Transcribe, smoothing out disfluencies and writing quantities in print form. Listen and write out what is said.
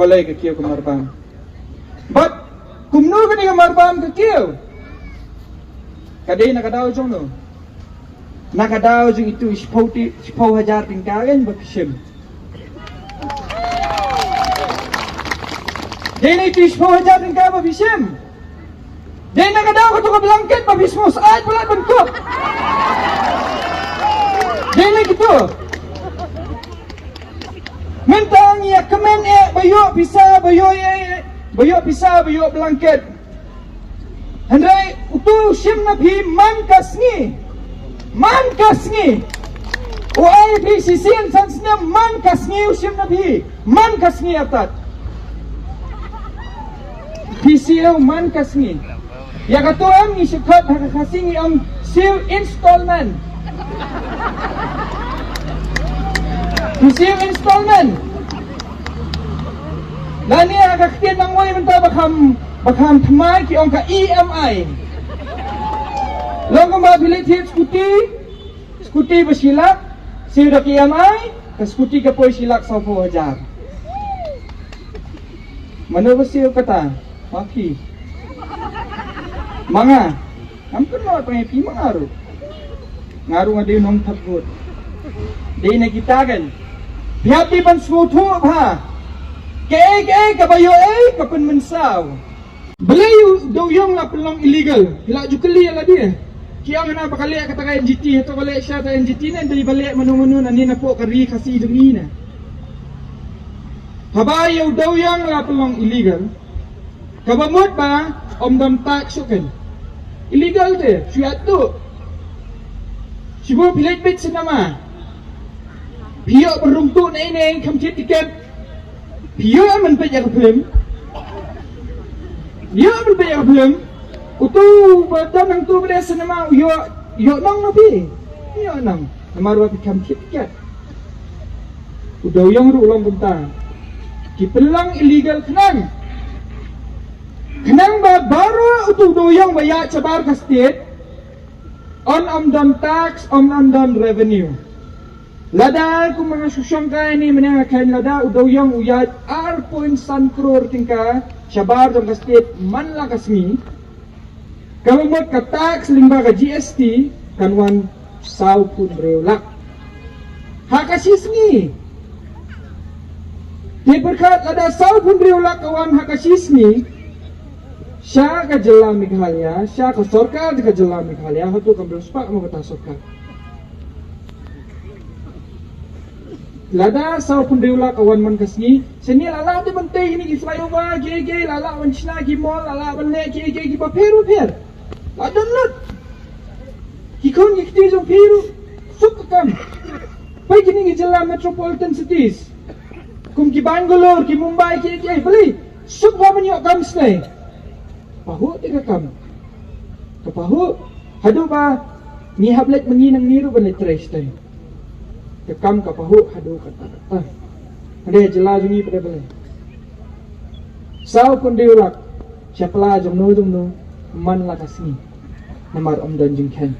Balei ke kiew ke marbam. But kumnu ke ni marbam ke kiew. Kadai nak kadau jong no. Nak kadau jong itu 10,000 tingkalan berkisim. Dia ni itu 10,000 tingkalan berkisim. Dia nak kadau ke tukar blanket berbismus air pelat bentuk. Dia ni gitu. Mentang ya kemen bayuk pisah bayuk blanket. Hendrai utu sim nabi man kasni. Uai bi sisin sansnya man kasni usim nabi. Man kasni atat. PCO man kasni. Ya kata orang ni syukur kasih ni om seal installment. Seal installment. Dan ni agak ketian nangwai mentah bakam thamai ki om ka EMI. Long kembali pilih tiap skuti bersilak, seal dak EMI, ke skuti ke poi silak 10,000. Mana bersil kata? Maki. Manga, ampun mau apa yang pi mengaruh. Ngaruh ada nong takut. Dia nak kita kan. Biar di pan suatu apa? Ke kabayo kapan mensau. Balei doyong lah pelong illegal. Bila jukeli lah dia. Kiang na bakal kata kaya NGT atau balik syata NGT na dari balik menu-menu nani na po kari kasih demi na. Kabayo doyong lah pelong illegal. Kabamut ba om dam tak sukan. Illegal deh, syat tu. Siapa pilih bit senama. Pihak beruntuk na ini kamcit tiket. Pihak menpejak film. Dia menpejak film. Utu badan nang tu pada senama. Yo nang nabi. Yo nang. Namaru api kamcit tiket. Udah yang ulang bentang. Kipelang illegal kenang. Kenang baru utu doyong bayar cabar ke state on amdam tax, on amdam revenue. Lada kung mga susyong ka ini menangkain lada doyong uyat R.1 crore tingka cabar dong ke state man lang kasmi. Kalau mo ka tax limba ka GST kanwan saw pun berulak. Hakasismi. Di berkat lada saw pun berulak kawan hakasismi. Siya ka jala Meghalaya, siya ka sorkar ka jala Meghalaya, hatu ka beluspak mo kata sorkar. Lada sa pundiula kawan man kasni, sini lala di bantay ini ki flyover, gay lala man sina ki mall, lala man le gay ki paperu per. Ladan lut. Kikon ki jong peru suk kam. Pai kini ki jala metropolitan cities. Kum ki Bangalore, ki Mumbai ki beli suk wa man yo kam slay. Pahu tiga kam. Kepahu hadu ba ni hablet menginang niru balik tres tay. Kekam kepahu hadu kata. Ada jelas jungi pada balik. Sau pun diulak. Siapa lah jom no man lah kasih. Namar om dan jengken.